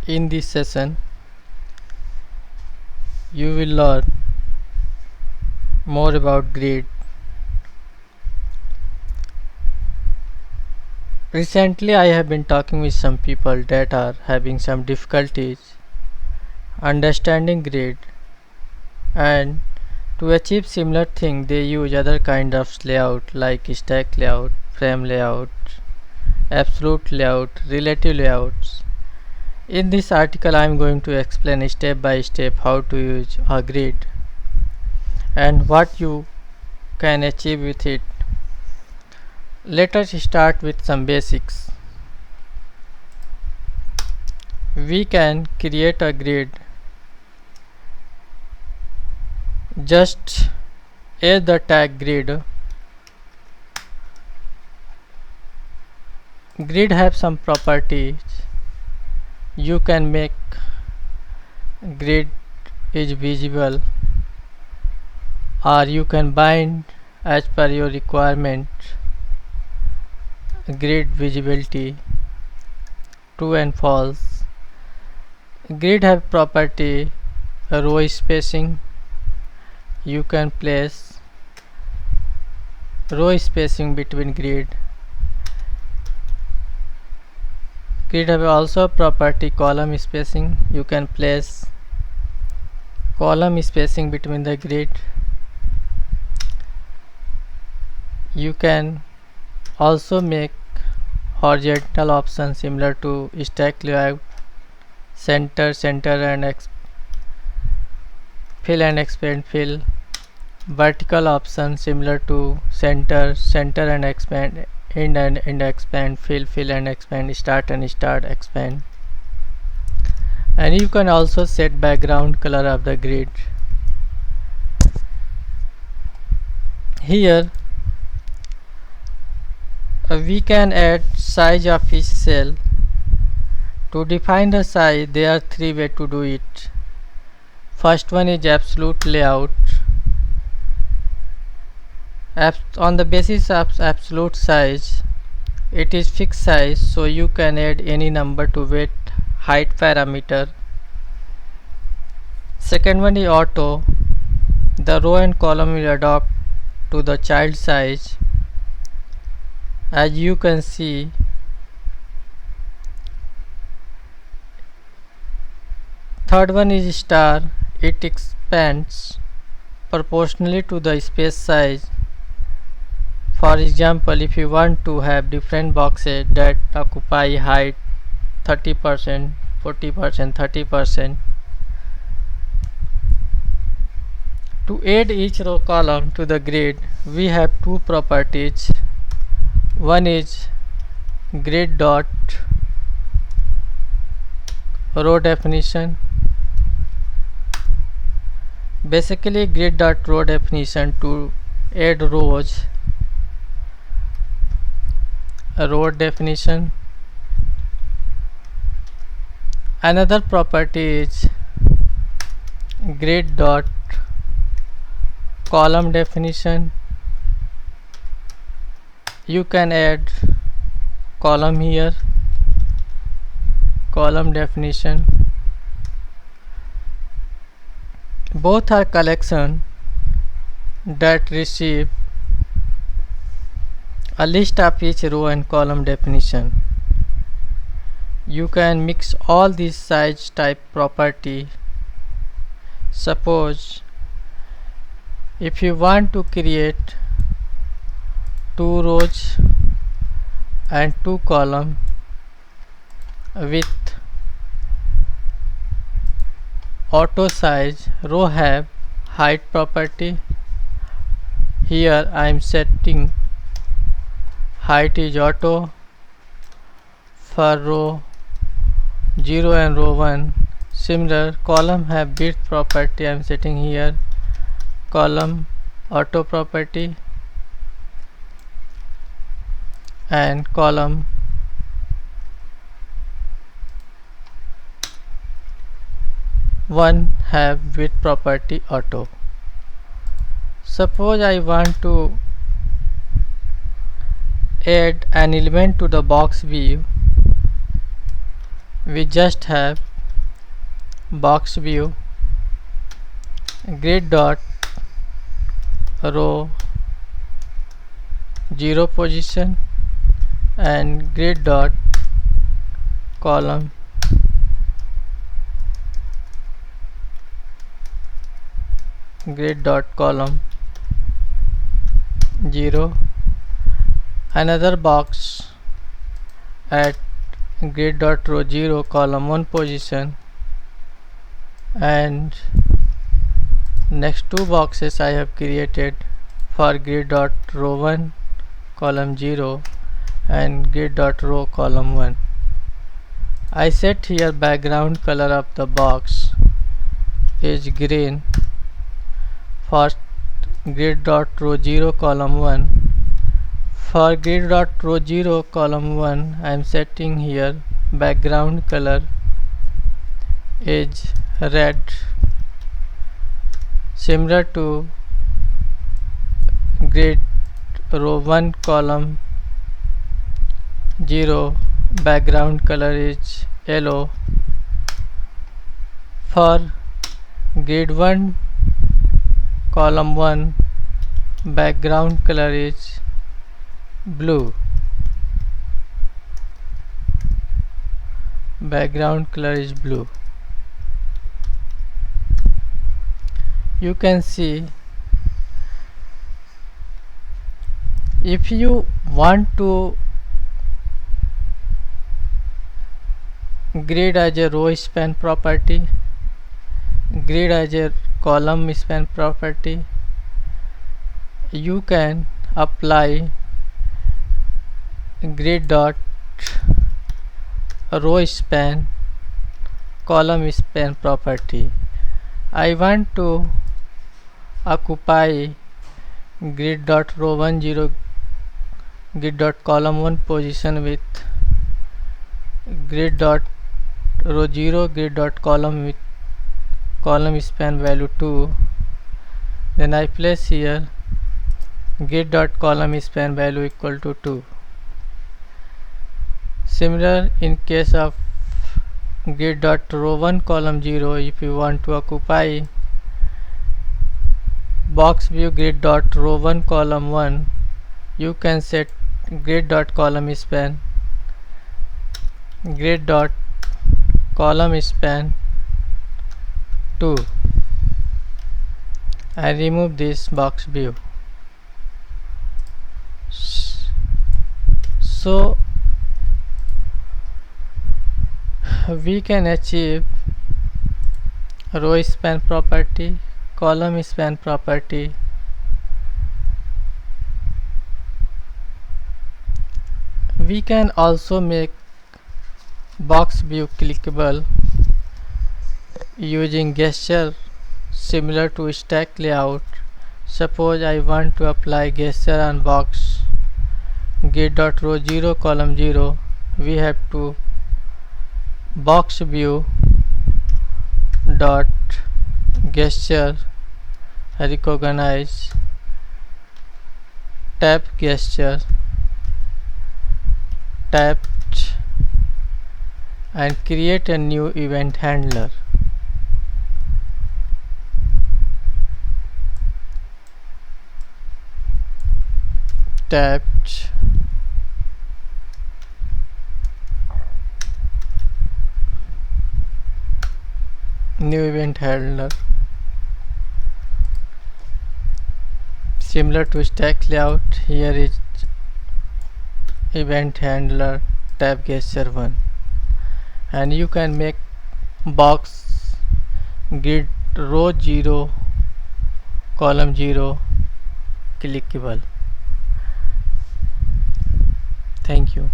In this session, you will learn more about grid. Recently, I have been talking with some people that are having some difficulties understanding grid, and to achieve similar thing they use other kind of layout like stack layout, frame layout, absolute layout, relative layouts. In this article I am going to explain step by step how to use a grid and what you can achieve with it. Let us start with some basics. We can create a grid. Just add the tag grid. Grid have some properties. You can make grid is visible, or you can bind as per your requirement grid visibility true and false. Grid have property row spacing. You can place row spacing between grid. Grid have also property column spacing. You can place column spacing between the grid. You can also make horizontal option similar to stack layout, center and fill and expand fill. Vertical option similar to center and expand, end and end expand, fill and expand, start and start expand. And you can also set background color of the grid. Here we can add size of each cell. To define the size, there are three ways to do it. First one is absolute layout. On the basis of absolute size, it is fixed size, so you can add any number to weight height parameter. Second one is auto. The row and column will adapt to the child size. As you can see, third one is star. It expands proportionally to the space size. For example, if you want to have different boxes that occupy height 30%, 40%, 30%, to add each row column to the grid, we have two properties. One is grid dot row definition. Basically, grid dot row definition to add rows. A row definition. Another property is grid dot column definition. You can add column here, column definition. Both are collection that receive a list of each row and column definition. You can mix all these size type property. Suppose if you want to create two rows and two column with auto size, row have height property. Here I am setting height is auto for row 0 and row 1. Similar column have width property. I am setting here column auto property, and column one have width property auto. Suppose I want to add an element to the box view. We just have box view, grid dot row 0 position, and grid dot column grid dot column 0, another box at grid dot row 0 column 1 position, and next two boxes I have created for grid dot row 1 column 0 and grid dot row column 1. I set here background color of the box is green for grid dot row 0 column 1. For grid dot row 0 column 1 I am setting here background color is red, similar to grid row 1 column 0 background color is yellow. For grid 1 column 1 background color is blue. Background color is blue. You can see if you want to grid as a row span property, grid as a column span property, you can apply grid dot row span column span property. I want to occupy grid dot row 1 0 grid dot column 1 position with grid dot row 0 grid dot column with column span value 2. Then I place here grid dot column span value equal to 2. Similar in case of grid dot row 1 column 0, if you want to occupy box view grid dot row 1 column 1, you can set grid dot column span grid dot column span 2 and remove this box view. So we can achieve row span property, column span property, we can also make box view clickable using gesture similar to stack layout. Suppose I want to apply gesture on box grid dot row 0 column 0, we have to box view dot gesture recognize tap gesture tapped and create a new event handler. Tapped new event handler similar to stack layout. Here is event handler tab gesture 1, and you can make box grid row 0 column 0 clickable. Thank you.